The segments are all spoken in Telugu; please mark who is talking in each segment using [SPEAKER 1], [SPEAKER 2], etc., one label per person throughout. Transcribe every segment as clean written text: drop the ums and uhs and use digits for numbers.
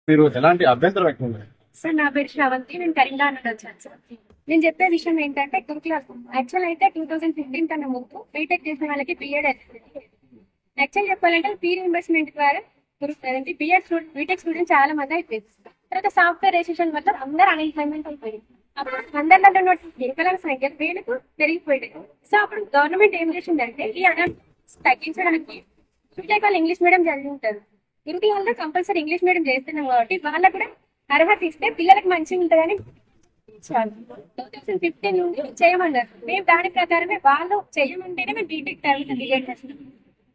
[SPEAKER 1] మీరు ఎలాంటి అభ్యంతరం వ్యక్తం చేయాలి?
[SPEAKER 2] సార్ నా పేరు శ్రవంతి, నేను కరీంనగర్ నుండి వచ్చాను సార్. నేను చెప్పే విషయం ఏంటంటే క్లాస్ యాక్చువల్ అయితే 2015 కన్నా ముందు బీటెక్ చేసిన వాళ్ళకి పీరియడ్ యాక్చువల్ చెప్పాలంటే ఫీ రీయింబర్స్మెంట్ ద్వారా బీటెక్ స్టూడెంట్ చాలా మంది అయిపోయింది. తర్వాత సాఫ్ట్వేర్ రిజిస్ట్రేషన్ వల్ల అందరూ అన్ఎంప్లాయ్మెంట్ అయిపోయింది. అప్పుడు అందరిలో ఉన్న కేవలం సంఖ్యలు వేలకు పెరిగిపోయాయి. సో అప్పుడు గవర్నమెంట్ ఏం చేసిందంటే ఈ అన్ఎంప్లాయ్మెంట్ తగ్గించడానికి బీటెక్ వాళ్ళు ఇంగ్లీష్ మీడియం చదివి ఉంటారు. ఇంటి వల్ల కంపల్సరీ ఇంగ్లీష్ మీడియం చేస్తున్నాం కాబట్టి వాళ్ళకు కూడా అర్హత ఇస్తే పిల్లలకు మంచిగా ఉంటుందని 2015 నుండి చేయమన్నారు. మేము దాని ప్రకారమే వాళ్ళు చేయమంటేనే మేము బీటెక్ డిజైన్ చేస్తున్నాం.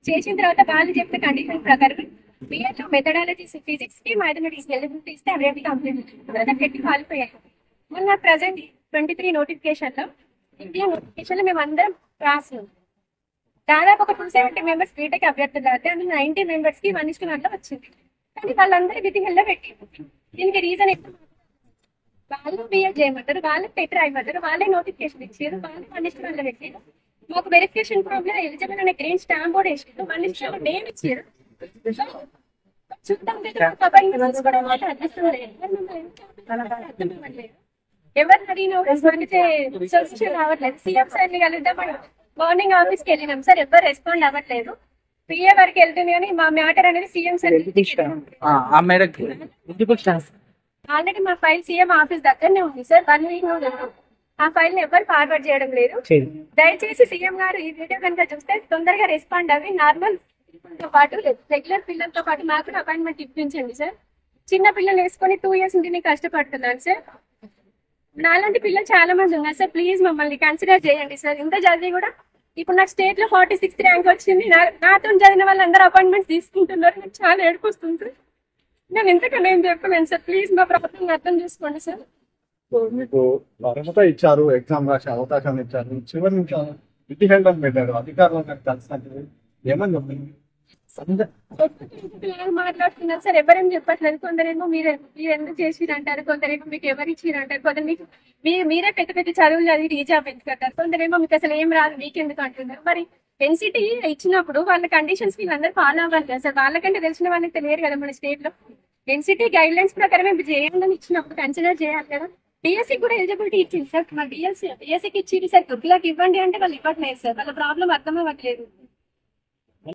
[SPEAKER 2] చేసిన తర్వాత వాళ్ళు చెప్పిన కండిషన్ ప్రకారం బిఎడ్ లో మెథడాలజీస్, ఫిజిక్స్ కి మ్యాథమెటిక్స్ ఎలిజిబిలిటీ ఇస్తే అవి కంప్లీట్ క్వాలిఫై అయ్యాయి. మొన్న ప్రజెంట్ 23 నోటిఫికేషన్ లో ఇండియా నోటిఫికేషన్ లో మేము అందరం రాసినాం. దాదాపు ఒక 270 మెంబర్స్ బీటెక్ అభ్యర్థులు అయితే అందులో 90 మెంబర్స్ కి 1:1 వచ్చింది. కానీ వాళ్ళందరూ విధిగా పెట్టి దీనికి రీజన్ వాళ్ళు బిఎడ్ చేయమంటారు, వాళ్ళు పెట్టి రాయమంటారు, వాళ్ళే నోటిఫికేషన్ ఇచ్చారు, వాళ్ళే 1:1 పెట్టారు. మాకు వెరిఫికేషన్ ప్రాబ్లం ఎలిజిబుల్ అనే గ్రీన్ స్టాంప్ కూడా వేసారు, 1:1 నేమ్ ఇచ్చారు. చూద్దాం ఎవరు అడిగినా సొల్యూషన్ రావట్లేదు. సీఎం సార్ని కలుద్దాం మార్నింగ్ ఆఫీస్కి వెళ్ళినాం సార్, ఎవరు రెస్పాండ్ అవ్వట్లేదు. పిఏ వరకు వెళ్తుంది కానీ మా మ్యాటర్ అనేది సీఎం సార్ ఆల్రెడీ మా ఫైల్ సీఎం ఆఫీస్ దగ్గరనే ఉంది సార్. 1 వీక్ ఆ ఫైల్ ని ఎవరు ఫార్వర్డ్ చేయడం లేదు. దయచేసి సీఎం గారు ఈ వీడియో కనుక చూస్తే తొందరగా రెస్పాండ్ అవి నార్మల్ తో పాటు రెగ్యులర్ పిల్లలతో పాటు మాకు కూడా అపాయింట్మెంట్ ఇప్పించండి సార్. చిన్న పిల్లలు వేసుకొని 2 years నుండి నేను కష్టపడుతున్నాను సార్. నాలాంటి పిల్లలు చాలా మంది ఉన్నారు సార్. ప్లీజ్ మమ్మల్ని కన్సిడర్ చేయండి సార్. ఇంత చదివి కూడా ఇప్పుడు నాకు స్టేట్ లో 46th ర్యాంక్ వచ్చింది. నాతో చదివిన వాళ్ళందరూ అపాయింట్మెంట్స్ తీసుకుంటున్నారు. నాకు చాలా ఏడుపు వస్తుంది. నేను ఇంతకన్నా ఏం చెప్పలేను సార్. ప్లీజ్ మా ప్రభుత్వం అర్థం చేసుకోండి సార్.
[SPEAKER 1] మీకు అర్హత ఇచ్చారు, ఎగ్జామ్ రాసే అవకాశం ఇచ్చారు, చివరి నుంచి విధి హెల్డం పెట్టారు, అధికారులు కలిసినట్టు ఏమని చెప్పింది?
[SPEAKER 2] మాట్లాడుతున్నారు సార్, ఎవరేం చెప్పట్లేదు. కొందరేమో మీరు ఎందుకు చేసిరు అంటారు, కొందరేమో మీకు ఎవరు ఇచ్చిరు అంటారు, కొందరు మీకు మీరే పెద్ద పెద్ద చదువులు చదివి రీజాబ్ ఎందుకు అంటారు, కొందరేమో మీకు అసలు ఏం రాదు మీకు ఎందుకు అంటున్నారు. మరి ఎన్సిటీ ఇచ్చినప్పుడు వాళ్ళ కండిషన్స్ వీళ్ళందరూ ఫాలో అవ్వాలి కదా సార్. వాళ్ళకంటే తెలిసిన వాళ్ళకి తెలియదు కదా మన స్టేట్ లో. ఎన్సిటీ గైడ్ లైన్స్ ప్రకారం చేయాలని ఇచ్చినప్పుడు కన్సిడర్ చేయాలి కదా. డిఎస్సి కూడా ఎలిజిబిలిటీ ఇచ్చింది సార్. మరి డిఎస్సికి ఇచ్చింది సార్, తుర్కులకు ఇవ్వండి అంటే వాళ్ళు ఇవ్వట్లేదు సార్. వాళ్ళ ప్రాబ్లం అర్థం అవ్వట్లేదు.